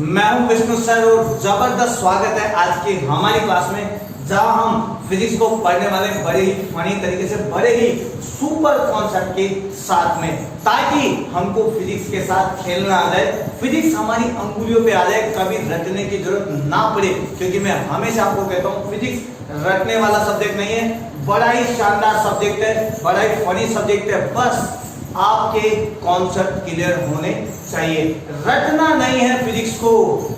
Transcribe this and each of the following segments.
मैं हूं विष्णु सर और जबरदस्त स्वागत है आज की हमारी क्लास में, जहां हम फिजिक्स को पढ़ने वाले बड़े ही फनी तरीके से, बड़े ही सुपर कॉन्सेप्ट के साथ में, ताकि हमको फिजिक्स के साथ खेलना आ जाए, फिजिक्स हमारी अंगुलियों पे आ जाए, कभी रटने की जरूरत ना पड़े। क्योंकि मैं हमेशा आपको कहता हूँ फिजिक्स रटने वाला सब्जेक्ट नहीं है, बड़ा ही शानदार सब्जेक्ट है, बड़ा ही फनी सब्जेक्ट है। बस आपके कॉन्सेप्ट क्लियर होने चाहिए, रटना नहीं है फिजिक्स को,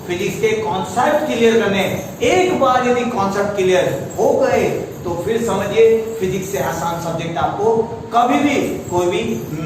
फिजिक्स के कॉन्सेप्ट क्लियर करने। एक बार यदि कॉन्सेप्ट क्लियर हो गए तो फिर समझिए फिजिक्स से आसान सब्जेक्ट आपको कभी भी कोई भी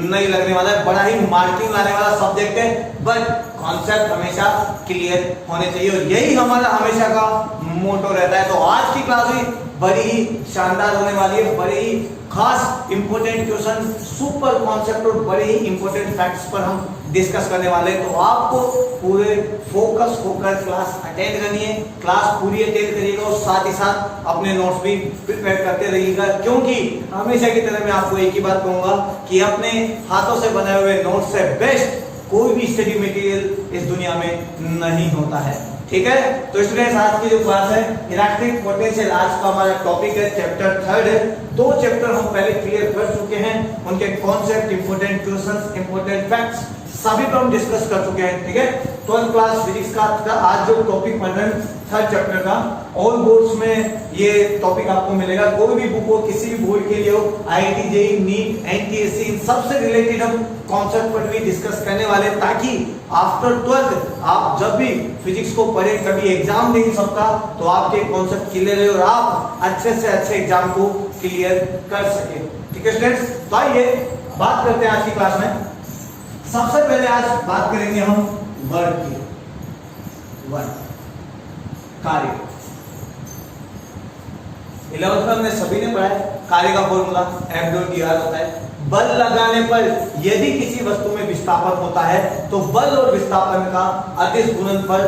नहीं लगने वाला है। बड़ा ही मार्किंग लाने वाला सब्जेक्ट है, बट कॉन्सेप्ट हमेशा क्लियर होने चाहिए और यही हमारा हमेशा का मोटो रहता है। तो आज की क्लास भी बड़ी ही शानदार होने वाली है, बड़ी ही खास इंपॉर्टेंट क्वेश्चन, सुपर कॉन्सेप्ट और बड़े ही इंपॉर्टेंट फैक्ट्स पर हम डिस्कस करने वाले हैं। तो आपको पूरे फोकस होकर क्लास अटेंड करनी है, क्लास पूरी अटेंड करिएगा और साथ ही साथ अपने नोट्स भी प्रिपेयर करते रहिएगा। क्योंकि हमेशा की तरह मैं आपको एक ही बात कहूंगा कि अपने हाथों से बनाए हुए नोट्स से बेस्ट कोई भी स्टडी मटेरियल इस दुनिया में नहीं होता है। ठीक है, तो स्टूडेंट्स आज की जो क्लास है इलेक्ट्रिक पोटेंशियल, आज का हमारा टॉपिक है, चैप्टर 3 है। दो चैप्टर हम पहले क्लियर कर चुके हैं, उनके concept, important questions, important facts सभी पर हम डिस्कस कर चुके हैं। ठीक है, 12th क्लास फिजिक्स का आज जो टॉपिक पढ़ रहे हैं 3rd चैप्टर का, ऑल बोर्ड्स में ये टॉपिक आपको मिलेगा। कोई भी बुक हो, किसी भी बोर्ड के लिए हो, आईआईटी, जेईई, नीट, एनटीएससी, इन सबसे रिलेटेड हम कॉन्सेप्ट पर भी डिस्कस करने वाले, ताकि आफ्टर 12th आप जब भी फिजिक्स को पढ़े, कभी एग्जाम नहीं सकता, तो आपके कॉन्सेप्ट क्लियर है और आप अच्छे से अच्छे एग्जाम को क्लियर कर सके। ठीक है स्टूडेंट्स, तो आइए बात करते हैं आज की क्लास में। सबसे पहले आज बात करेंगे हम वर्क की, वर्क कार्य। 11th में हमने सभी ने पढ़ा है कार्य का फॉर्मूला F.dr होता है। बल लगाने पर यदि किसी वस्तु में विस्थापन होता है तो बल और विस्थापन का अदिश गुणनफल,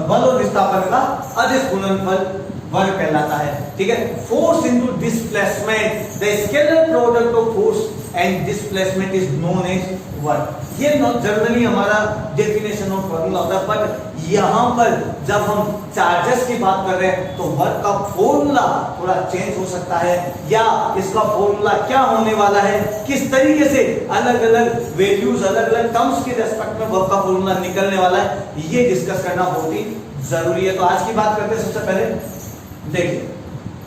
बल और विस्थापन का अदिश गुणनफल वर्क कहलाता है। ठीक है, force into displacement, the scalar product of force and displacement is known as work. ये जनरली हमारा डेफिनेशन ऑफ फॉर्मूला होता है, बट यहाँ पर जब हम चार्जेस की बात कर रहे हैं तो वर्क का फॉर्मूला थोड़ा चेंज हो सकता है, या इसका फॉर्मूला क्या होने वाला है, किस तरीके से अलग अलग वैल्यूज, अलग अलग टर्म्स के रेस्पेक्ट में वर्क का फॉर्मूला निकलने वाला है, ये डिस्कस करना बहुत ही जरूरी है। तो आज की बात करते हैं। सबसे पहले देखिए,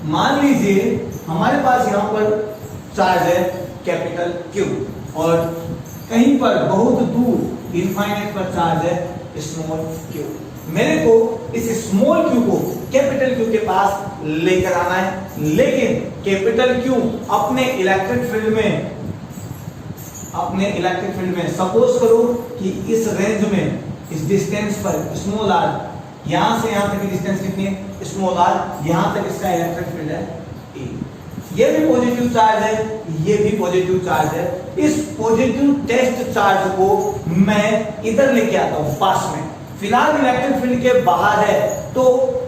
मान लीजिए हमारे पास यहाँ पर चार्ज है कैपिटल Q और कहीं पर बहुत दूर इनफाइनाइट पर चार्ज है स्मॉल q। मेरे को इस स्मॉल q को कैपिटल Q के पास लेकर आना है, लेकिन कैपिटल Q अपने इलेक्ट्रिक फील्ड में सपोज करो कि इस रेंज में, इस डिस्टेंस पर स्मॉल r, यहां से यहां तक की डिस्टेंस कितनी है स्मॉल r, यहां तक इसका इलेक्ट्रिक फील्ड है E। ये भी पॉजिटिव चार्ज है, ये भी पॉजिटिव चार्ज है। इस पॉजिटिव टेस्ट चार्ज को मैं इधर लेके आता हूं पास में। फिलहाल इलेक्ट्रिक फील्ड के बाहर है, तो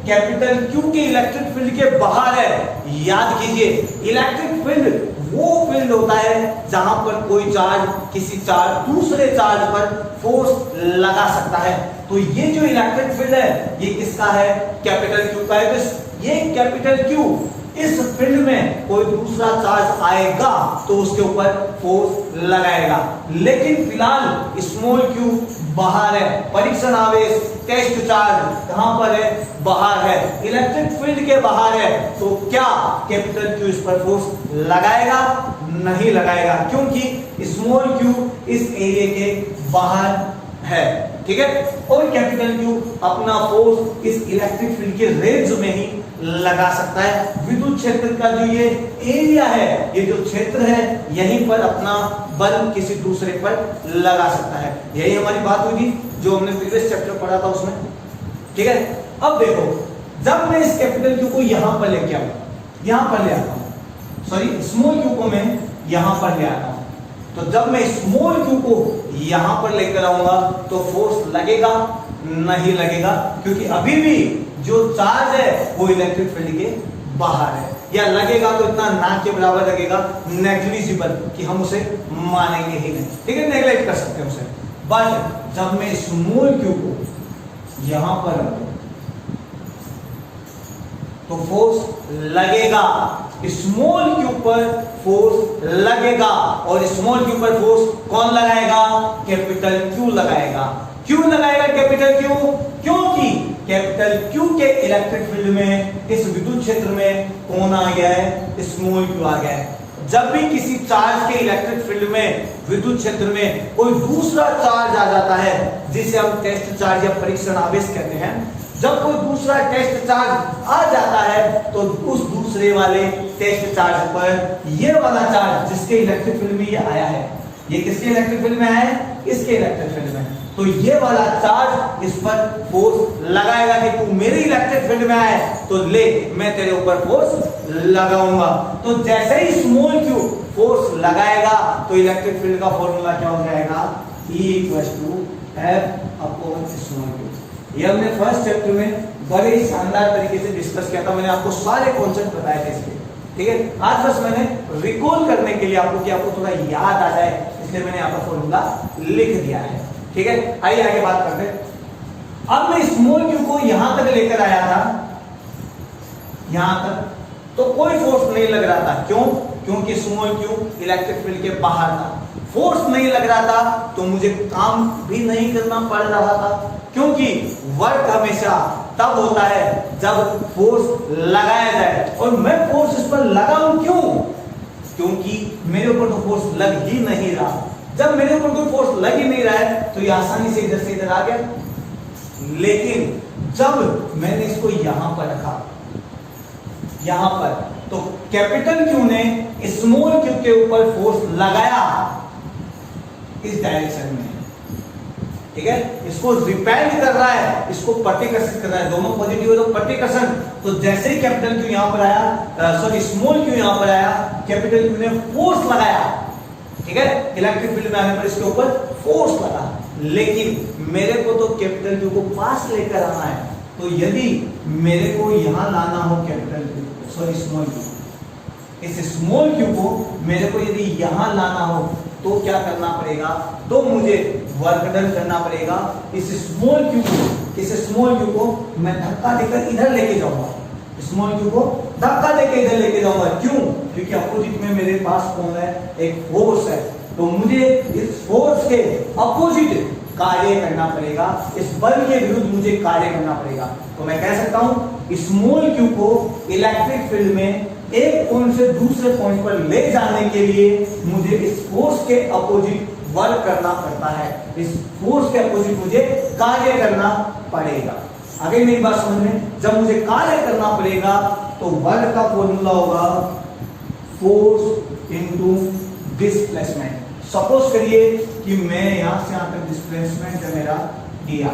कैपिटल Q के इलेक्ट्रिक फील्ड के बाहर है। याद कीजिए, इलेक्ट्रिक फील्ड वो फील्ड होता है जहां पर कोई चार्ज किसी चार्ज दूसरे चार्ज पर फोर्स लगा सकता है। तो ये जो इलेक्ट्रिक फील्ड है ये किसका है, कैपिटल Q का है। तो ये कैपिटल Q इस फील्ड में कोई दूसरा चार्ज आएगा तो उसके ऊपर फोर्स लगाएगा, लेकिन फिलहाल स्मॉल q बाहर है। परीक्षण आवेश, टेस्ट चार्ज कहां पर है, बाहर है, इलेक्ट्रिक फील्ड के बाहर है। तो क्या कैपिटल Q इस पर फोर्स लगाएगा, नहीं लगाएगा, क्योंकि स्मॉल q इस एरिया के बाहर है। ठीक है, और कैपिटल Q अपना फोर्स इस इलेक्ट्रिक फील्ड के रेंज में ही लगा सकता है। विद्युत क्षेत्र का जो ये एरिया है, ये जो क्षेत्र है, यहीं पर अपना बल किसी दूसरे पर लगा सकता है। यही हमारी बात हुई थी जो हमने प्रीवियस चैप्टर पढ़ा था उसमें। ठीक है, अब देखो, जब मैं इस कैपिटल Q को यहां पर लेके आऊं, यहां पर ले आता हूं, सॉरी स्मॉल q को मैं यहां पर ले आता हूं, तो जब मैं स्मॉल q को यहां पर लेकर आऊंगा तो फोर्स लगेगा, नहीं लगेगा, क्योंकि अभी भी जो चार्ज है वो इलेक्ट्रिक फील्ड के बाहर है। या लगेगा तो इतना ना के बराबर लगेगा, नेग्लिजिबल, कि हम उसे मानेंगे ही नहीं। ठीक है, नेग्लेक्ट कर सकते हैं उसे। बट जब मैं स्मॉल क्यू को यहां पर रखूं तो फोर्स लगेगा, स्मॉल क्यू पर फोर्स लगेगा। और स्मॉल क्यू पर फोर्स कौन लगाएगा? कैपिटल क्यू लगाएगा। क्यों लगाएगा कैपिटल क्यू? क्योंकि कैपिटल क्यू के इलेक्ट्रिक फील्ड में, इस विद्युत क्षेत्र में कौन आ गया है? स्मॉल क्यू आ गया है। जब भी किसी चार्ज के इलेक्ट्रिक फील्ड में, विद्युत क्षेत्र में कोई दूसरा चार्ज आ जाता है, जिसे हम टेस्ट चार्ज या परीक्षण आवेश कहते हैं, जब कोई दूसरा टेस्ट चार्ज आ जाता है तो उस दूसरे वाले टेस्ट चार्ज पर ये वाला चार्ज जिसके इलेक्ट्रिक फील्ड में ये आया है, ये किसके इलेक्ट्रिक फील्ड में आया है? इसके इलेक्ट्रिक फील्ड में, तो ये वाला चार्ज इस पर फोर्स लगाएगा कि तू मेरे इलेक्ट्रिक फील्ड में आए तो ले, मैं तेरे ऊपर फोर्स लगाऊंगा। तो जैसे ही स्मॉल क्यू फोर्स लगाएगा तो इलेक्ट्रिक फील्ड का फॉर्मूला क्या हो जाएगा? E = small Q. ये हमने फर्स्ट चैप्टर में बड़े ही शानदार तरीके से डिस्कस किया था। मैंने आपको सारे कॉन्सेप्ट बताए थे इसके, ठीक है। आज बस मैंने रिकॉल करने के लिए आपको, कि आपको थोड़ा याद आ जाए, इसलिए मैंने यहाँ पर फॉर्मूला लिख दिया है, ठीक है। आइए आगे बात करते हैं। अब मैं स्मॉल क्यू को यहां तक लेकर आया था, यहां तक, तो कोई फोर्स नहीं लग रहा था। क्यों? क्योंकि स्मॉल क्यू इलेक्ट्रिक फील्ड के बाहर था। फोर्स नहीं लग रहा था तो मुझे काम भी नहीं करना पड़ रहा था, क्योंकि वर्क हमेशा तब होता है जब फोर्स लगाया जाए। और मैं फोर्स इस पर लगाऊं क्यों? क्योंकि मेरे ऊपर तो फोर्स लग ही नहीं रहा। जब मेरे ऊपर कोई फोर्स लग ही नहीं रहा है तो ये आसानी से इधर आ गया। लेकिन जब मैंने इसको यहां पर रखा, यहां पर, तो कैपिटल क्यू ने स्मॉल क्यू के ऊपर फोर्स लगाया इस डायरेक्शन में, ठीक है। इसको रिपेल कर रहा है, इसको प्रतिकर्षित कर रहा है, दोनों पॉजिटिव है तो प्रतिकर्षण। तो जैसे ही कैपिटल क्यू यहां पर आया, सॉरी स्मॉल क्यू यहां पर आया, कैपिटल क्यू ने फोर्स लगाया, ठीक है। इलेक्ट्रिक फील्ड में आने पर इसके ऊपर फोर्स लगा। लेकिन मेरे को तो कैपिटल क्यू को पास लेकर आना है, तो यदि मेरे को यहां लाना हो capital Q, sorry small Q, इस स्मॉल क्यू को मेरे को यदि यहां लाना हो तो क्या करना पड़ेगा? तो मुझे वर्क डन करना पड़ेगा। इस स्मॉल क्यू को मैं धक्का देकर इधर लेके जाऊंगा, स्मॉल क्यू को धक्का देकर इधर लेके जाऊंगा। क्यों? क्योंकि अपोजिट में मेरे पास कौन है? एक फोर्स है। तो मुझे इस फोर्स के अपोजिट कार्य करना पड़ेगा, इस बल के विरुद्ध मुझे कार्य करना पड़ेगा। तो मैं कह सकता हूं स्मॉल क्यू को इलेक्ट्रिक फील्ड में एक पॉइंट से दूसरे पॉइंट पर ले जाने के लिए मुझे इस फोर्स के अपोजिट वर्क करना पड़ता है, इस फोर्स के अपोजिट मुझे कार्य करना पड़ेगा। आगे मेरी बात समझ में? जब मुझे कार्य करना पड़ेगा तो वर्क का फॉर्मूला होगा फोर्स इनटू डिस्प्लेसमेंट। सपोज करिए कि मैं यहां से यहां तक डिस्प्लेसमेंट है मेरा दिया,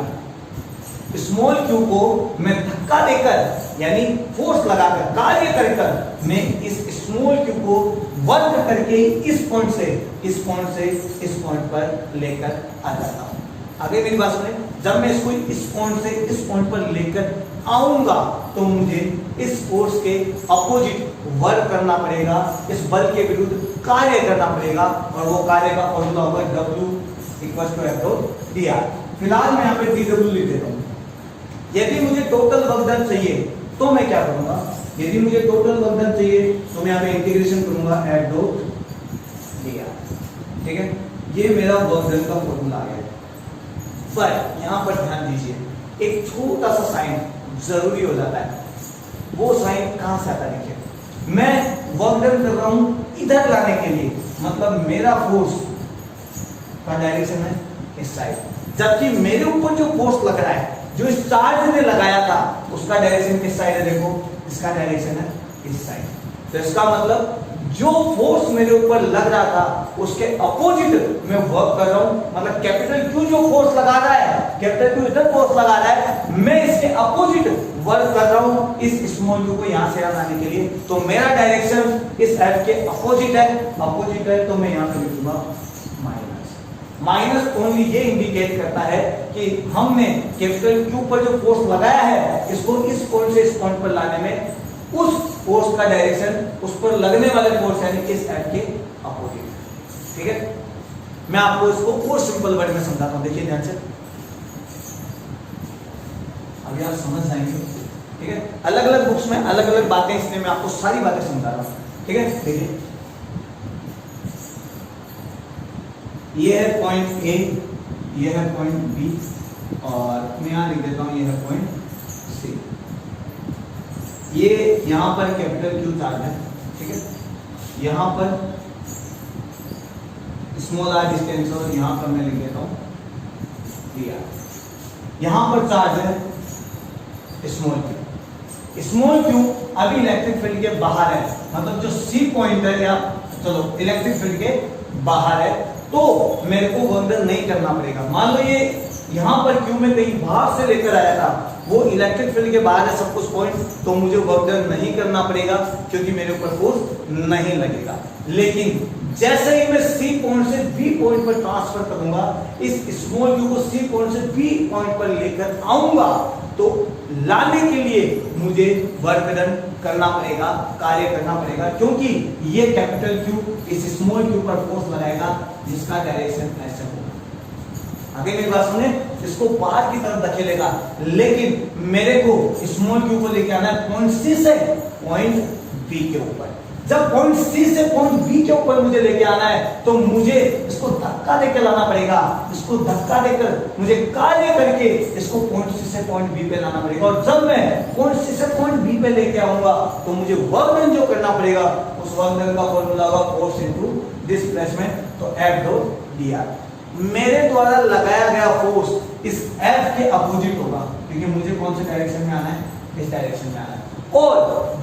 स्मॉल क्यू को मैं धक्का देकर यानी फोर्स लगाकर कार्य कर मैं इस स्मॉल क्यू को वर्क करके इस पॉइंट से इस पॉइंट पर लेकर आ जाता हूं। आगे मेरी बात सुने, जब मैं इसको इस पॉइंट से इस पॉइंट पर लेकर आऊंगा तो मुझे इस फोर्स के अपोजिट वर्क करना पड़ेगा, इस बल के विरुद्ध कार्य करना पड़ेगा, और वो कार्य का फॉर्मूला होगा W=F⁴ फिलहाल मैं यहाँ पे dW लिख देता हूँ। यदि मुझे टोटल वर्क डन चाहिए तो मैं क्या करूंगा? यदि मुझे टोटल वर्क डन चाहिए तो मैं यहाँ पे इंटीग्रेशन करूंगा F⁴, ठीक है। ये मेरा वर्क डन का फॉर्मूला आ गया। पर यहाँ पर ध्यान दीजिए, एक छोटा सा साइन जरूरी हो जाता है। वो साइन कहां से आता है? देखिए, मैं वर्क डन कर रहा हूं इधर लाने के लिए, मतलब मेरा फोर्स का डायरेक्शन है इस साइड, जबकि मेरे ऊपर जो फोर्स लग रहा है, जो इस चार्ज ने लगाया था, उसका डायरेक्शन किस साइड है? देखो, इसका डायरेक्शन है इस साइड। तो इसका मतलब जो फोर्स मेरे ऊपर लग रहा था उसके अपोजिट मैं वर्क कर रहा हूं। मतलब कैपिटल क्यू जो फोर्स लगा रहा है, कैपिटल क्यू इधर फोर्स लगा रहा है, मैं इसके अपोजिट वर्क कर रहा हूं इस स्मॉल क्यू को यहां से लाने के लिए। तो मेरा डायरेक्शन इस एफ के अपोजिट है, तो मैं यहां पे लिखूंगा माइनस। ओनली ये इंडिकेट करता है कि हमने कैपिटल क्यू पर जो फोर्स लगाया है, इसको इस पॉइंट से इस पॉइंट पर लाने में उस फोर्स का डायरेक्शन, उस पर लगने वाले फोर्स यानी इस एफ के अपोजिट, ठीक है। मैं आपको इसको और सिंपल वर्ड में समझाता हूं, देखिए ध्यान से, अभी आप समझ जाएंगे। ठीक है, अलग अलग बुक्स में अलग अलग बातें, इसलिए मैं आपको सारी बातें समझा रहा हूं। ठीक है, देखिए ये है पॉइंट ए, ये है पॉइंट बी, और मैं यहां लिख देता हूं ये है पॉइंट सी। ये यहां पर कैपिटल क्यू चार्ज है। ठीक है, यहां पर स्मॉल आर डिस्टेंस, और यहां पर मैं लिख देता हूं डी आर। यहां पर चार्ज है स्मॉल क्यू। स्मॉल क्यू अभी इलेक्ट्रिक फील्ड के बाहर है, मतलब जो सी पॉइंट है, या चलो इलेक्ट्रिक फील्ड के बाहर है, तो मेरे को वर्क डन नहीं करना पड़ेगा। मान लो ये यहां पर क्यू में कहीं बाहर से लेकर आया था, वो इलेक्ट्रिक फील्ड के बाहर है सब कुछ पॉइंट, तो मुझे वर्क डन नहीं करना पड़ेगा क्योंकि मेरे ऊपर फोर्स नहीं लगेगा। लेकिन जैसे ही मैं सी पॉइंट से बी पॉइंट पर ट्रांसफर करूंगा, इस स्मॉल क्यू को सी पॉइंट से बी पॉइंट पर लेकर आऊंगा, तो लाने के लिए मुझे वर्क डन करना पड़ेगा, कार्य करना पड़ेगा, क्योंकि ये कैपिटल क्यू इस स्मॉल क्यू पर फोर्स लगाएगा जिसका डायरेक्शन ऐसे होगा। आगे मेरी बात सुने, इसको बाहर की तरफ धकेलेगा, लेकिन मेरे को स्मॉल क्यू को लेके आना है पॉइंट सी से पॉइंट बी के ऊपर। जब पॉइंट सी से पॉइंट बी के ऊपर मुझे लेके आना है, तो मुझे इसको धक्का देकर लाना पड़ेगा। इसको धक्का देकर मुझे कार्य करके इसको पॉइंट सी से पॉइंट बी पे लाना पड़ेगा। और जब मैं पॉइंट सी से पॉइंट बी पे लेके आऊंगा, तो मुझे वर्क डन जो करना पड़ेगा, उस वर्क डन का फॉर्मूला होगा फोर्स इनटू डिस्प्लेसमेंट, तो F डॉट dr। मेरे द्वारा लगाया गया फोर्स इस F के अपोजिट होगा, क्योंकि मुझे कौन से डायरेक्शन में आना है, इस डायरेक्शन में आना है। और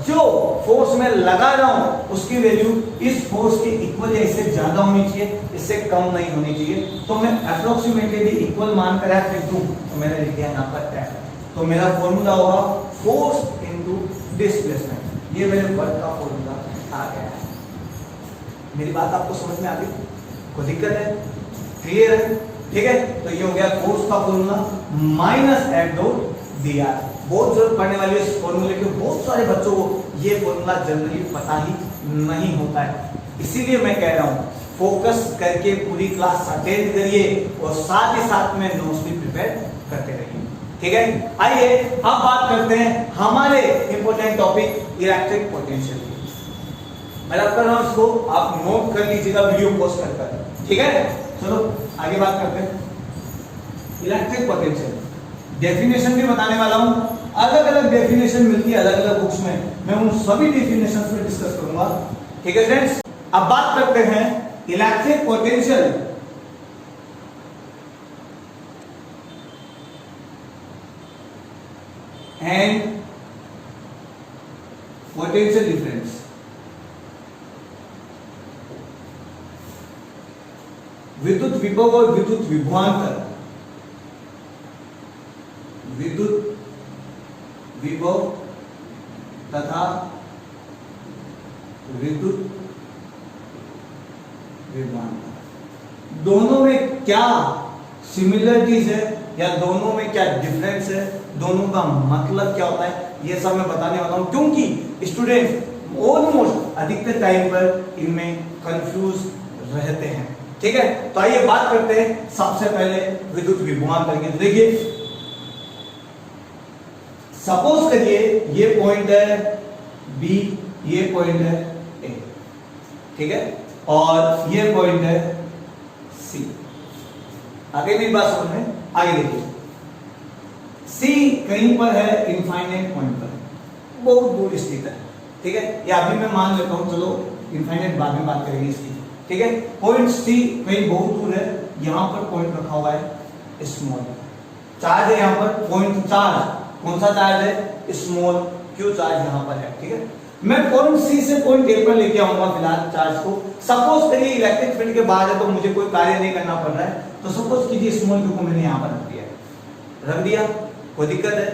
जो फोर्स मैं लगा रहा हूं उसकी वैल्यू इस फोर्स के इक्वल या इससे ज्यादा होनी चाहिए, इससे कम नहीं होनी चाहिए। तो मैं अप्रोक्सीमेटली इक्वल मानकर F लिख दूं, तो मैंने लिख दिया यहां पर F। तो मेरा फॉर्मूला होगा फोर्स इनटू डिस्प्लेसमेंट। ये मेरे वर्क का फॉर्मूला आ गया है। मेरी बात आपको समझ में आ गई? कोई दिक्कत है? क्लियर है? ठीक है, तो ये हो गया फोर्स का formula minus F dot dr। बहुत जरूरत पड़ने वाली है इस फॉर्मूले के, बहुत सारे बच्चों को ये फॉर्मूला जनरली पता ही नहीं होता है। इसीलिए मैं कह रहा हूं फोकस करके पूरी क्लास अटेंड करिए और साथ ही साथ में नोट्स भी प्रिपेयर करते रहिए। ठीक है, आइए अब बात करते हैं हमारे इंपॉर्टेंट टॉपिक इलेक्ट्रिक पोटेंशियल। मैं कर रहा हूं इसको, आप नोट कर लीजिएगा वीडियो पॉज कर। ठीक है, चलो आगे बात करते हैं इलेक्ट्रिक पोटेंशियल। डेफिनेशन भी बताने वाला हूं, अलग अलग डेफिनेशन मिलती है अलग अलग बुक्स में, मैं उन सभी डेफिनेशन पे डिस्कस करूंगा। ठीक है फ्रेंड्स, अब बात करते हैं electric potential and potential difference. विद्युत विभव और विद्युत विभवांतर, विद्युत विभव तथा विद्युत विभवांतर, दोनों में क्या सिमिलरिटीज है या दोनों में क्या डिफरेंस है, दोनों का मतलब क्या होता है, ये सब मैं बताने वाला हूं, क्योंकि स्टूडेंट ऑलमोस्ट अधिकतर टाइम पर इनमें कंफ्यूज रहते हैं। ठीक है, तो आइए बात करते हैं सबसे पहले विद्युत विभवांतर की। देखिए, सपोज करिए ये पॉइंट है बी, ये पॉइंट है ए, ठीक है, और ये पॉइंट है सी। आगे मेरी बात समझ में आगे देखिए, सी कहीं पर है इनफाइनाइट पॉइंट पर, बहुत दूर स्थित है। ठीक है, या अभी मैं मान लेता हूं, चलो इनफाइनाइट बाद में बात करेंगे इसकी। ठीक है, पॉइंट सी कहीं बहुत दूर है, यहां पर पॉइंट रखा हुआ है स्मॉल चार्ज है, यहां पर पॉइंट चार्ज, कौन सा चार्ज है, स्मॉल क्यू चार्ज यहां पर है। ठीक है, मैं पॉइंट सी से पॉइंट ए पर लेके आऊंगा फिलहाल चार्ज को। सपोज करिए इलेक्ट्रिक फील्ड के बाहर है, तो मुझे कोई कार्य नहीं करना पड़ रहा है, तो सपोज कीजिए स्मॉल क्यू को मैंने यहां पर रख दिया, कोई दिक्कत है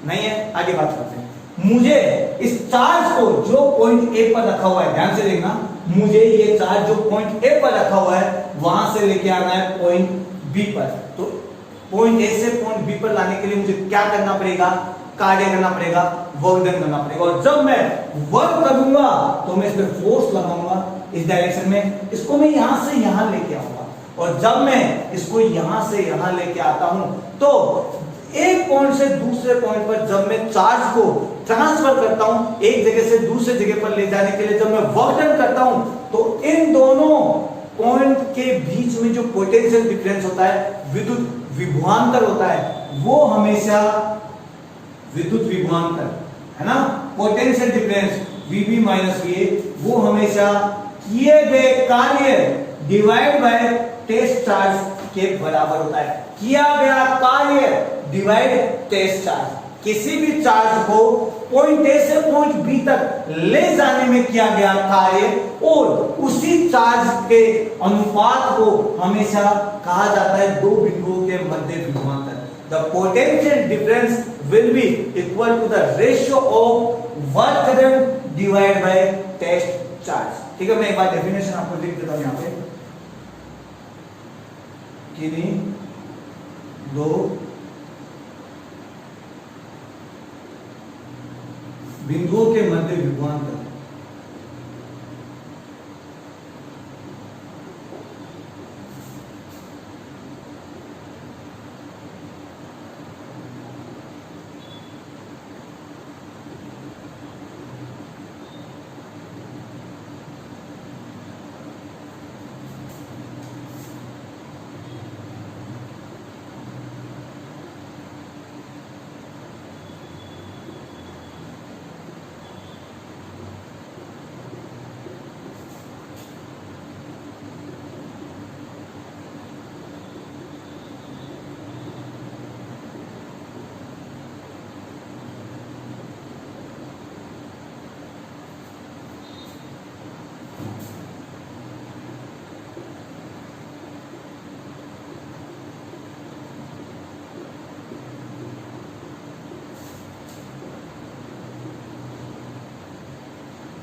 नहीं है। आगे बात करते हैं, मुझे इस चार्ज को जो पॉइंट ए पर रखा हुआ है, ध्यान से देखना, मुझे ये चार्ज जो पॉइंट ए पर रखा हुआ है वहां से लेके आना है पॉइंट बी पर। तो पॉइंट ए से पॉइंट बी पर लाने के लिए मुझे क्या करना पड़ेगा, कार्य करना पड़ेगा, वर्क डन करना पड़ेगा। और जब मैं वर्क करूंगा तो मैं इस पे फोर्स लगाऊंगा इस डायरेक्शन में, इसको मैं यहां से यहां लेके आऊंगा। और जब मैं इसको यहां से यहां लेके आता हूं तो एक पॉइंट से दूसरे पॉइंट पर जब मैं चार्ज को ट्रांसफर करता हूं, एक जगह से दूसरे जगह पर ले जाने के लिए जब मैं वर्क डन करता हूं, तो इन दोनों पॉइंट के बीच में जो पोटेंशियल डिफरेंस होता है, विद्युत विभवांतर होता है, वो हमेशा विद्युत विभवांतर है ना, potential difference VB minus VA, वो हमेशा किए गए कार्य डिवाइड बाय टेस्ट चार्ज के बराबर होता है। किया गया कार्य डिवाइड टेस्ट चार्ज, किसी भी चार्ज को पॉइंट ए से पॉइंट बी तक ले जाने में किया गया कार्य और उसी चार्ज के अनुपात को हमेशा कहा जाता है दो बिंदुओं के मध्य विभवांतर। The potential difference will be equal to the ratio of work done divide by test charge. ठीक है, मैं एक बार डेफिनेशन आपको लिख देता हूं यहां पे। किन्हीं दो बिंदुओं के मध्य विभवांतर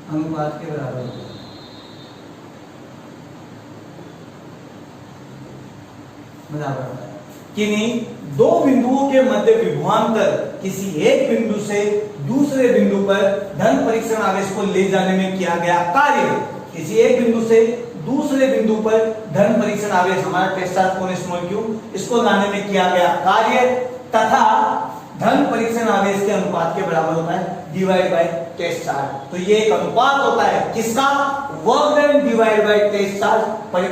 अनुपात के बराबर होता है। किन्हीं दो बिंदुओं के मध्य विभवांतर किसी एक बिंदु से दूसरे बिंदु पर धन परीक्षण आवेश को ले जाने में किया गया कार्य, किसी एक बिंदु से दूसरे बिंदु पर धन परीक्षण आवेश, हमारा टेस्ट चार्ज कौन स्मॉल क्यू, इसको लाने में किया गया कार्य तथा धन परीक्षण आवेश के अनुपात के बराबर होता है डिवाइड बाय टेस्ट चार्ज। तो ये एक अनुपात होता है किसका, work done divide by test charge,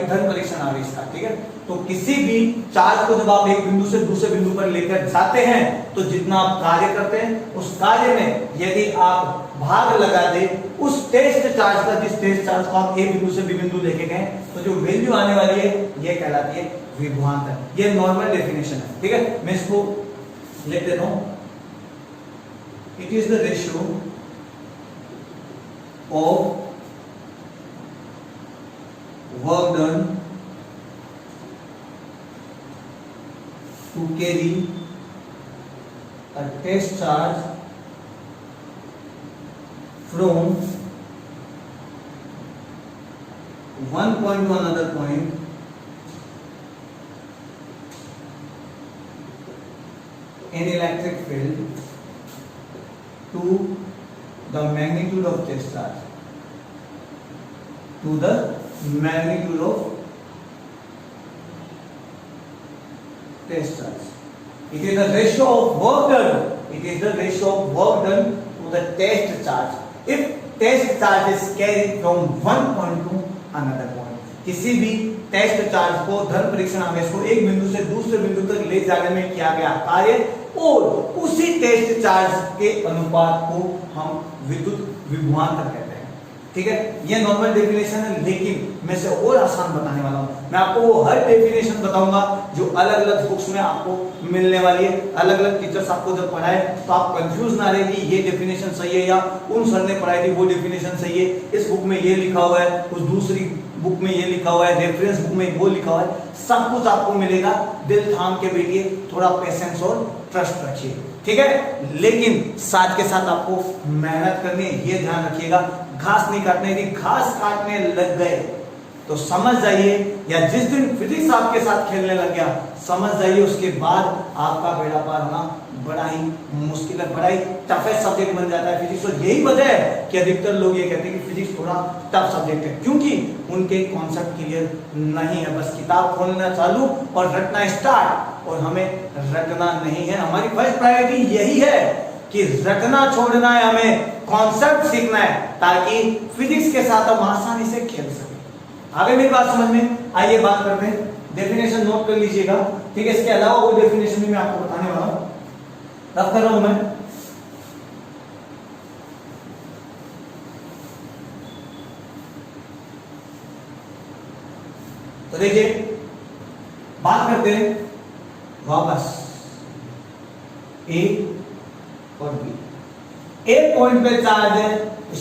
धन परीक्षण आवेश का। ठीक है, तो किसी भी चार्ज को जब आप एक बिंदु से दूसरे बिंदु पर लेकर जाते हैं तो जितना आप कार्य करते हैं उस कार्य में यदि आप भाग लगा दे उस टेस्ट चार्ज का, जिस टेस्ट चार्ज को आप एक बिंदु से बी बिंदु लेके गए, तो जो वैल्यू आने वाली है ये कहलाती है विभवांतर। ये नॉर्मल डेफिनेशन है। ठीक है, मैं इसको लिख देता हूं। It is the ratio of work done to carry a test charge from one point to another point in electric field to the magnitude of test charge, to the magnitude of test charge. It is the ratio of work done. It is the ratio of work done to the test charge. If test charge is carried from one point to another point, किसी भी test charge को, धन परीक्षण आवेश को एक बिंदु से दूसरे बिंदु तक ले जाने में किया गया कार्य और उसी टेस्ट चार्ज के अनुपात को हम विद्युत विभवांतर कहते हैं। ठीक है, ये नॉर्मल डेफिनेशन है, लेकिन मैं से और आसान बताने वाला हूं। मैं आपको वो हर डेफिनेशन बताऊंगा जो अलग अलग बुक्स में आपको मिलने वाली है। अलग अलग टीचर्स आपको जब पढ़ाए तो आप कंफ्यूज ना रहे कि ये डेफिनेशन सही है या उन सर ने पढ़ाई थी वो डेफिनेशन सही है, इस बुक में ये लिखा हुआ है, उस दूसरी बुक में ये लिखा हुआ है, रेफरेंस बुक में वो लिखा हुआ है, सब कुछ आपको मिलेगा। दिल थाम के बैठिए, थोड़ा पेशेंस और ट्रस्ट रखिए। ठीक है, लेकिन साथ के साथ आपको मेहनत करनी है, ये ध्यान रखिएगा। घास नहीं काटने, यदि घास काटने लग गए तो समझ जाइए, या जिस दिन फिजिक्स आपके साथ खेलने लग गया समझ जाइए उसके बाद आपका बेड़ा पार होना बड़ा ही मुश्किल है, बड़ा ही टफेस्ट सब्जेक्ट बन जाता है फिजिक्स। और यही वजह है कि अधिकतर लोग ये कहते हैं कि फिजिक्स थोड़ा टफ सब्जेक्ट है, क्योंकि उनके कॉन्सेप्ट क्लियर नहीं है। बस किताब खोलना चालू और रटना स्टार्ट, और हमें रटना नहीं है। हमारी फर्स्ट प्रायोरिटी यही है कि रटना छोड़ना है, हमें कॉन्सेप्ट सीखना है, ताकि फिजिक्स के साथ हम आसानी से खेल सकें। आगे मेरी बात समझ में आइए, बात करते हैं। डेफिनेशन नोट कर लीजिएगा, ठीक है। इसके अलावा वो डेफिनेशन भी मैं आपको बताने वाला हूं, रफ कर रहा हूं मैं। तो देखिए, बात करते हैं वापस ए और बी। ए पॉइंट पे चार्ज है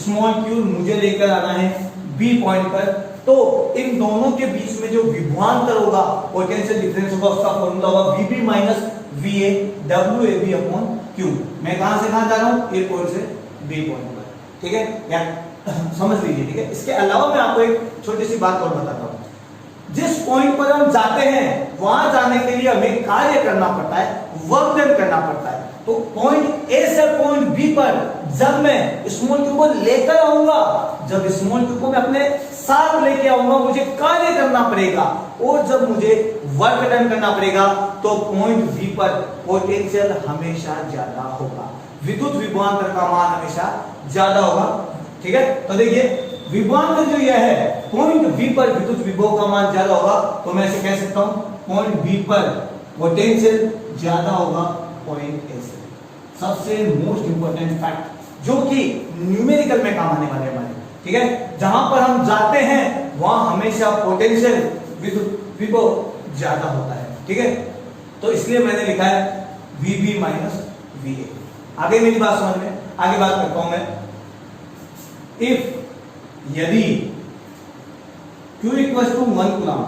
स्मॉल क्यू, मुझे लेकर आना है बी पॉइंट पर। तो इन दोनों के बीच में जो विभवांतर होगा, पोटेंशियल डिफरेंस होगा, उसका फॉर्मूला होगा VB minus VA WAB upon Q। मैं कहां से कहां जा रहा हूं? ए पॉइंट से बी पॉइंट पर, ठीक है, या समझ लीजिए, ठीक है। इसके अलावा मैं आपको एक छोटी सी बात और बताता हूं। जिस पॉइंट पर हम जाते हैं वहां जाने के लिए हमें कार्य करना पड़ता है, वर्क डन करना पड़ता है। तो पॉइंट ए से पॉइंट बी पर जब मैं स्मॉल क्यू को लेकर आऊंगा, जब स्मॉल क्यू को मैं अपने साथ लेके आऊंगा, मुझे कार्य करना पड़ेगा, और जब मुझे वर्क डन करना पड़ेगा, तो पॉइंट बी पर पोटेंशियल हमेशा ज्यादा होगा, विद्युत विभवांतर का मान हमेशा ज्यादा होगा, ठीक है। तो देखिए, विभवांतर जो यह है पॉइंट बी पर विद्युत विभव का मान ज्यादा होगा, तो मैं ऐसे कह सकता हूं पॉइंट बी पर पोटेंशियल ज्यादा होगा पॉइंट ए से। सबसे मोस्ट इंपोर्टेंट फैक्ट जो कि न्यूमेरिकल में काम आने वाले हमारे, ठीक है। जहां पर हम जाते हैं वहां हमेशा पोटेंशियल विद्युत विभव ज्यादा होता है, ठीक है। तो इसलिए मैंने लिखा है VB माइनस VA। आगे मेरी बात समझ में, आगे बात करता हूं मैं। इफ यदि Q इक्वल टू 1 कूलम,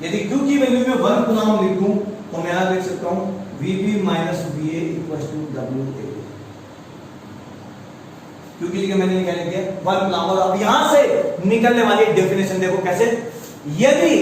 यदि Q की वैल्यू में 1 कूलम लिख दूं, तो मैं यहां लिख सकता हूं VB minus VA equal to WA। क्योंकि लिखे मैंने क्या लिख दिया 1 कूलम। और अब यहां से निकलने वाली डेफिनेशन देखो कैसे। यदि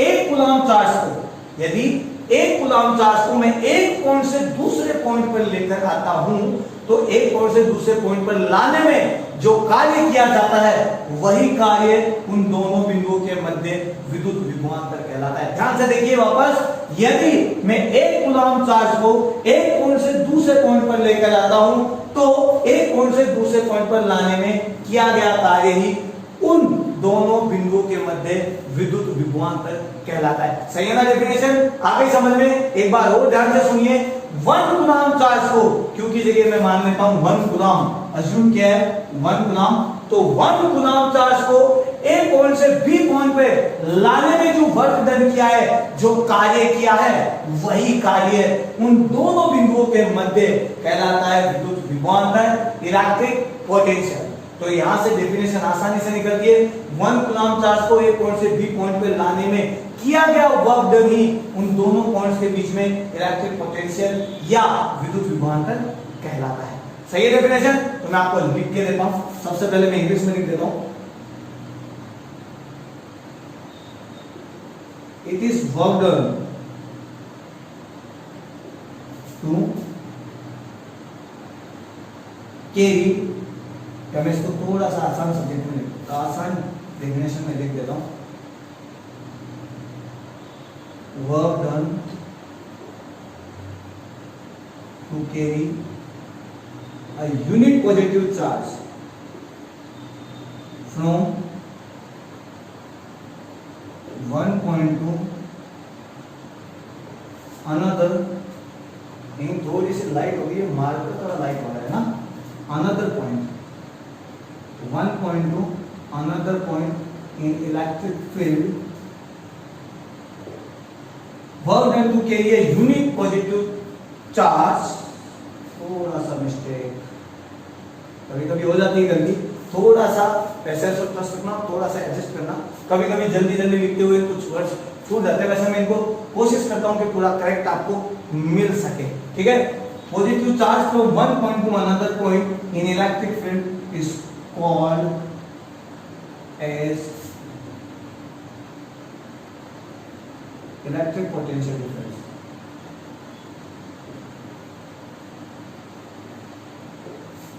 1 कूलम चार्ज को, यदि 1 कूलम चार्ज को मैं एक पॉइंट से दूसरे पॉइंट पर लेकर आता हूं, तो एक पॉइंट से दूसरे पॉइंट पर लाने में जो कार्य किया जाता है वही कार्य उन दोनों बिंदुओं के मध्य विद्युत विभवांतर कहलाता है। ध्यान से देखिए वापस, यदि मैं 1 कूलम चार्ज को एक पॉइंट से दूसरे पॉइंट पर लेकर आता हूं, तो एक पॉइंट से दूसरे पॉइंट पर लाने में किया गया कार्य ही उन दोनों बिंदुओं के मध्य विद्युत विभवांतर कहलाता है। सही है ना डेफिनेशन? आगे समझ में, एक बार और ध्यान से सुनिए। 1 कूलम चार्ज को Q की जगह मैं मान लेता हूं 1 कूलम, अज्यूम क्या है 1 कूलम। तो 1 कूलम चार्ज को ए पॉइंट से बी पॉइंट पे लाने में जो वर्क डन किया है, जो कार्य किया है, वही कार्य उन दोनों बिंदुओं के मध्य कहलाता है विद्युत विभवांतर, इलेक्ट्रिक पोटेंशियल। तो यहां से डेफिनेशन आसानी से निकलती है। 1 कूलम चार्ज को ए पॉइंट से बी पॉइंट पे लाने में किया गया वर्क डन ही उन दोनों पॉइंट्स के बीच में इलेक्ट्रिक पोटेंशियल या विद्युत विभवांतर कहलाता है। सही है डेफिनेशन? तो मैं आपको लिख के देता हूं। सबसे पहले मैं इंग्लिश में लिख देता हूं। It is work done to carry, मैं इसको थोड़ा सा आसान सब्जेक्ट में लिखता हूं, आसान डेफिनेशन में लिख देता हूं। Work done to carry a unit positive charge from one point to another, इन थोड़ी सी लाइट हो गई है, मार्कर थोड़ा लाइट हो रहा है ना, another point, one point to another point in electric field, work done to carry a unit positive charge, थोड़ा सा मिस्टेक कभी कभी हो जाती है गलती, थोड़ा सा पैसे रखना, थोड़ा सा एडजस्ट करना। कभी कभी जल्दी जल्दी लिखते हुए कुछ वर्ड्स छूट जाते हैं, वैसे मैं इनको कोशिश करता हूं कि पूरा करेक्ट आपको मिल सके, ठीक है। Positive charge from one point to another point in electric field is called as electric potential difference.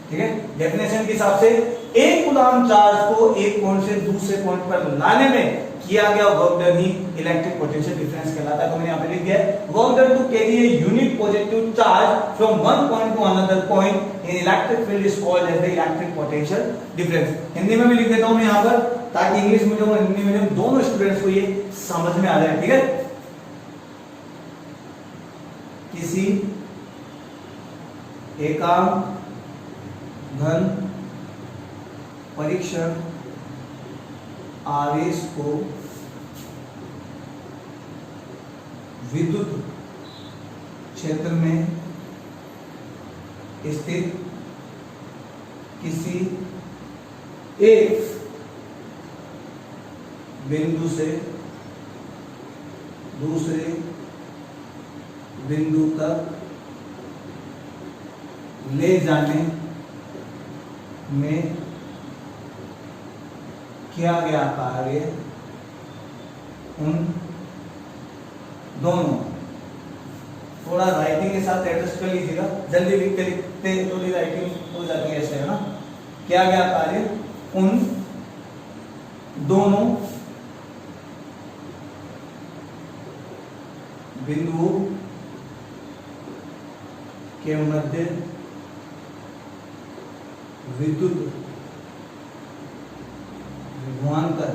ठीक है, डेफिनेशन के हिसाब से एक कूलम्ब चार्ज को एक पॉइंट से दूसरे पॉइंट पर लाने में किया गया वर्क डन ही इलेक्ट्रिक पोटेंशियल डिफरेंस कहलाता है। तो मैंने यहां पे लिख दिया work done to carry a unit positive charge from one point to another point in electric field is called as the electric potential difference. Hindi में भी लिख देता हूं मैं यहां पर, ताकि इंग्लिश मीडियम और हिंदी मीडियम दोनों स्टूडेंट्स को ये समझ में आ जाए। ठीक है, किसी एकांक घन परीक्षण आवेश को विद्युत क्षेत्र में स्थित किसी एक बिंदु से दूसरे बिंदु तक ले जाने में किया गया कार्य उन दोनों, थोड़ा राइटिंग के साथ एडजस्ट कर लीजिएगा, जल्दी लिखते लिखते थोड़ी राइटिंग हो जाती है ऐसे, है ना। किया गया कार्य उन दोनों बिंदुओं के मध्य विद्युत विभवांतर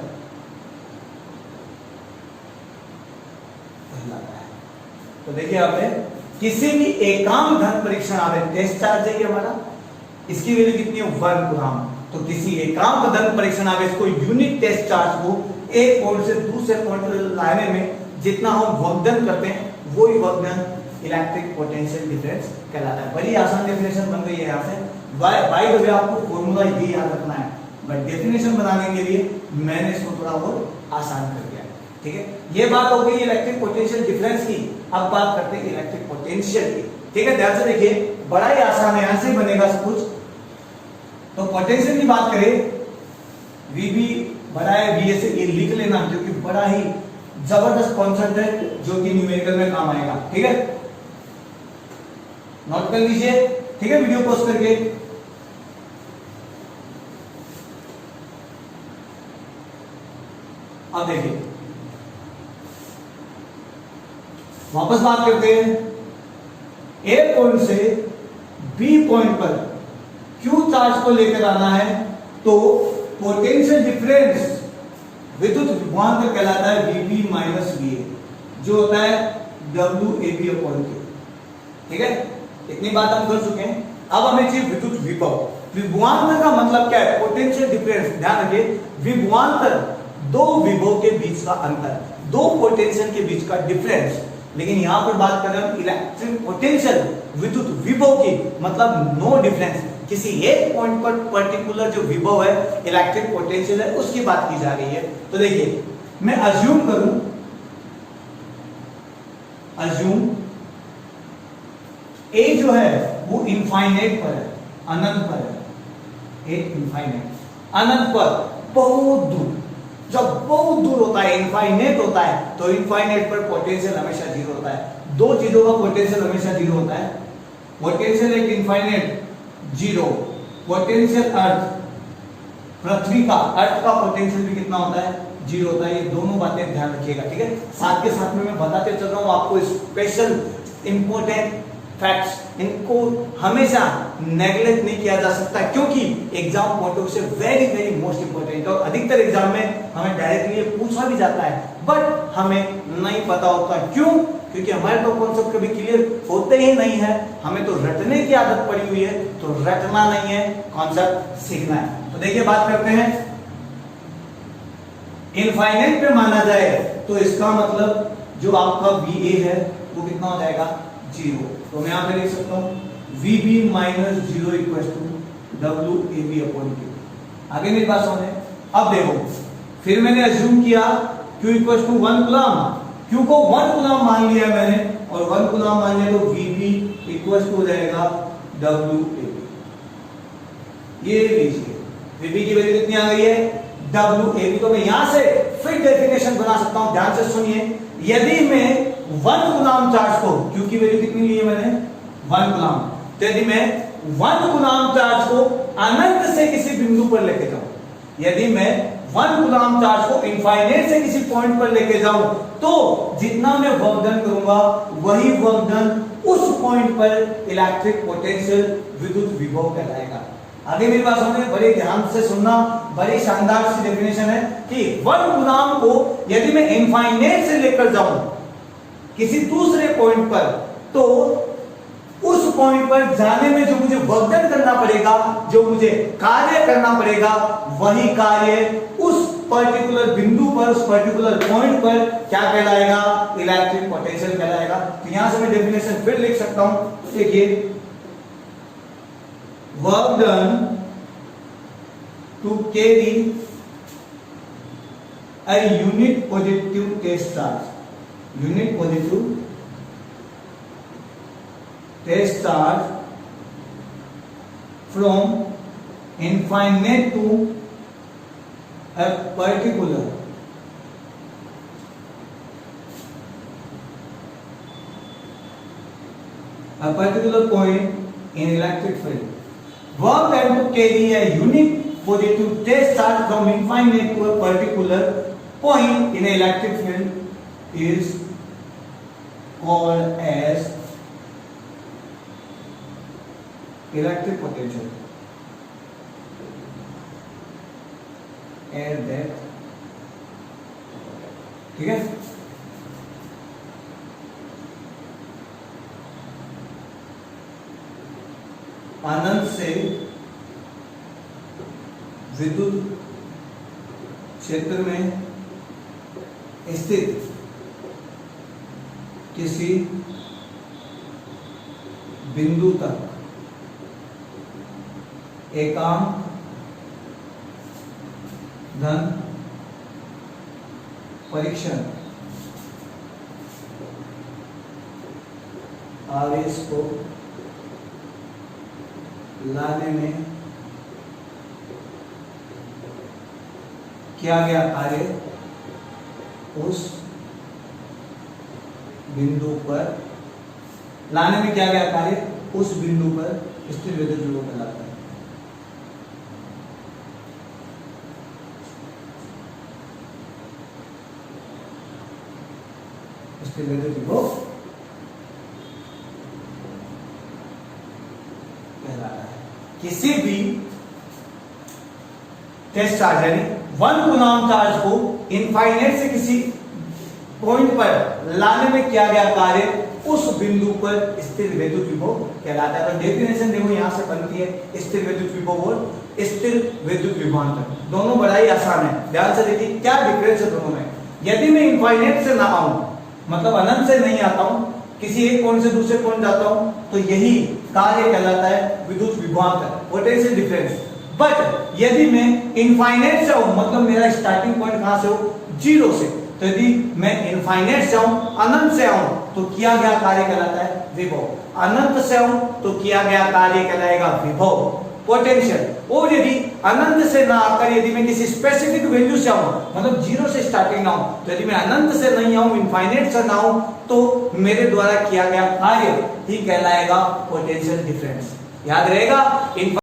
कहलाता है। तो देखिए आपने किसी भी एकांक घन परीक्षण आवेश, टेस्ट चार्ज है हमारा, इसकी वैल्यू कितनी है 1 कूलम्ब। तो किसी एकांक घन परीक्षण आवेश को यूनिट टेस्ट चार्ज को एक पॉइंट से दूसरे पॉइंट पर लाने में जितना हम वर्क डन करते हैं वही work done electric potential difference कहलाता है। बड़ी आसान डेफिनेशन बन गई है यहाँ से। बाय द वे आपको फॉर्मूला ये याद रखना है, बट डेफिनेशन बनाने के लिए मैंने इसको थोड़ा बहुत आसान कर दिया। ठीक है, ये बात हो गई इलेक्ट्रिक पोटेंशियल डिफरेंस की। अब बात करते हैं इलेक्ट्रिक पोटेंशियल की। ठीक है, ध्यान से देखिए, बड़ा ही आसान है, यहां से बनेगा सब कुछ। तो पोटेंशियल की बात करें, वीबी बड़ा है वीए से, ये लिख लेना क्योंकि बड़ा ही जबरदस्त कॉन्सेप्ट है जो कि न्यूमेरिकल में काम आएगा। ठीक है, नोट कर लीजिए। ठीक है, वीडियो पॉज करके। अब देखिए, वापस बात करते हैं। ए पॉइंट से बी पॉइंट पर क्यू चार्ज को लेकर आना है, तो पोटेंशियल डिफरेंस विद्युत विभवांतर कहलाता है वीबी माइनस वीए, जो होता है W A B upon Q. ठीक है, इतनी बात हम कर चुके हैं। अब हमें चाहिए विद्युत विभव। विभवांतर का मतलब क्या है? Potential difference. ध्यान रखिए, विभवांतर दो विभव के बीच का अंतर, दो पोटेंशियल के बीच का डिफरेंस। लेकिन यहां पर बात कर रहे हैं इलेक्ट्रिक पोटेंशियल विद्युत विभव की, मतलब नो डिफरेंस। किसी एक पॉइंट पर पर्टिकुलर जो विभव है, इलेक्ट्रिक पोटेंशियल है, उसकी बात की जा रही है। तो देखिए, मैं अज्यूम करूं, अज्यूम ए जो है वो इनफाइनाइट पर है, अनंत पर है। ए इनफाइनाइट, अनंत पर बहुत दूर। जब बहुत दूर होता है, इनफाइनाइट होता है, तो इनफाइनाइट पर पोटेंशियल हमेशा जीरो होता है। दो चीजों का पोटेंशियल हमेशा जीरो होता है। पोटेंशियल एक इनफाइनाइट जीरो, पोटेंशियल अर्थ पृथ्वी का, अर्थ का पोटेंशियल भी कितना होता है? जीरो होता है। ये दोनों बातें ध्यान रखिएगा। ठीक है, साथ के साथ में मैं बताते चल रहा हूं आपको स्पेशल इंपॉर्टेंट फैक्ट्स। इनको हमेशा नेग्लेक्ट नहीं किया जा सकता, क्योंकि एग्जाम पॉइंट ऑफ से वेरी वेरी मोस्ट इंपॉर्टेंट। और अधिकतर एग्जाम में हमें डायरेक्टली पूछा भी जाता है, बट हमें नहीं पता होता। क्यों? क्योंकि हमारे तो कॉन्सेप्ट कभी क्लियर होते ही नहीं है। हमें तो रटने की आदत पड़ी हुई है, तो रटना नहीं है, कॉन्सेप्ट सीखना है। तो देखिए, बात करते हैं, इनफाइनाइट पे माना जाए तो इसका मतलब जो आपका VA है वो कितना हो जाएगा? जीरो। तो मैं यहां पे लिख सकता हूं VB minus zero equal to WAB upon Q। आगे मेरी बात सुने। अब देखो, फिर मैंने अज्यूम किया Q equal to 1 coulomb. Q को 1 कूलम्ब मान लिया मैंने, और 1 कूलम्ब मान लिया, तो VB इक्वल टू हो जाएगा WAB। ये लीजिए, VB की वैल्यू कितनी आ गई है? WAB। तो मैं यहां से फिर डेफिनेशन बना सकता हूं। ध्यान से सुनिए, यदि मैं 1 कूलम्ब चार्ज को, क्योंकि वैल्यू कितनी ली है मैंने 1 कूलम्ब, तो यदि मैं 1 कूलम्ब चार्ज को अनंत से किसी बिंदु पर लेके जाऊं, यदि मैं 1 कूलम्ब चार्ज को इनफाइनाइट से किसी पॉइंट पर लेके जाऊं, तो जितना मैं वर्क डन करूंगा वही वर्क डन उस पॉइंट पर इलेक्ट्रिक पोटेंशियल विद्युत विभव कहलाएगा। आगे मेरी बात सुनिए, बड़े ध्यान से सुनना, बड़ी शानदार सी डेफिनेशन है कि 1 कूलम्ब को यदि मैं इनफाइनाइट से लेकर जाऊं किसी दूसरे पॉइंट पर, तो उस पॉइंट पर जाने में जो मुझे वर्क डन करना पड़ेगा, जो मुझे कार्य करना पड़ेगा, वही कार्य उस पर्टिकुलर बिंदु पर, उस पर्टिकुलर पॉइंट पर क्या कहलाएगा, इलेक्ट्रिक पोटेंशियल कहलाएगा। तो यहां से मैं डेफिनेशन फिर लिख सकता हूं, तो देखिए, work done to carry a unit positive test charge, unit positive test charge from infinite to a particular point in electric field. Work done to carry a unit positive test charge from infinite to a particular point in electric field is called as electric potential. Add that, ठीक है। अनंत से विद्युत क्षेत्र में स्थित किसी बिंदु तक एकांक धन परीक्षण आवेश को लाने में किया गया कार्य उस बिंदु पर, लाने में किया गया कार्य उस बिंदु पर स्थिर विद्युत विभव कहलाता है। स्थिर विद्युत विभव कहलाता है। किसी भी टेस्ट चार्ज यानी 1 कूलम्ब चार्ज को इनफाइनाइट से किसी पॉइंट पर लाने में किया गया कार्य उस बिंदु पर स्थिर विद्युत विभव कहलाता है। तो डेफिनेशन देखो यहां से बनती है, स्थिर विद्युत विभव और स्थिर विद्युत विभवांतर, दोनों बड़ा ही आसान है। ध्यान से देखिए क्या डिफरेंस है दोनों में। यदि मैं इनफाइनाइट से ना आऊं, मतलब अनंत से नहीं आता हूं, किसी एक पॉइंट से दूसरे पॉइंट जाता हूं, तो यही कार्य कहलाता है विद्युत विभवांतर, पोटेंशियल डिफरेंस। बट यदि मैं इनफाइनाइट से हूं, मतलब मेरा स्टार्टिंग पॉइंट कहां से हो, 0 से, तो यदि मैं इनफाइनाइट से आऊं, अनंत से आऊं, तो किया गया कार्य कहलाता है विभव। अनंत से आऊं तो किया गया कार्य कहलाएगा विभव, पोटेंशियल। और यदि अनंत से ना आकर यदि मैं किसी स्पेसिफिक वैल्यू से आऊं, मतलब 0 से स्टार्टिंग ना हूं, तो यदि मैं अनंत से नहीं आऊं, इनफाइनाइट से ना आऊं, तो मेरे द्वारा किया गया कार्य ही कहलाएगा पोटेंशियल डिफरेंस। याद रहेगा।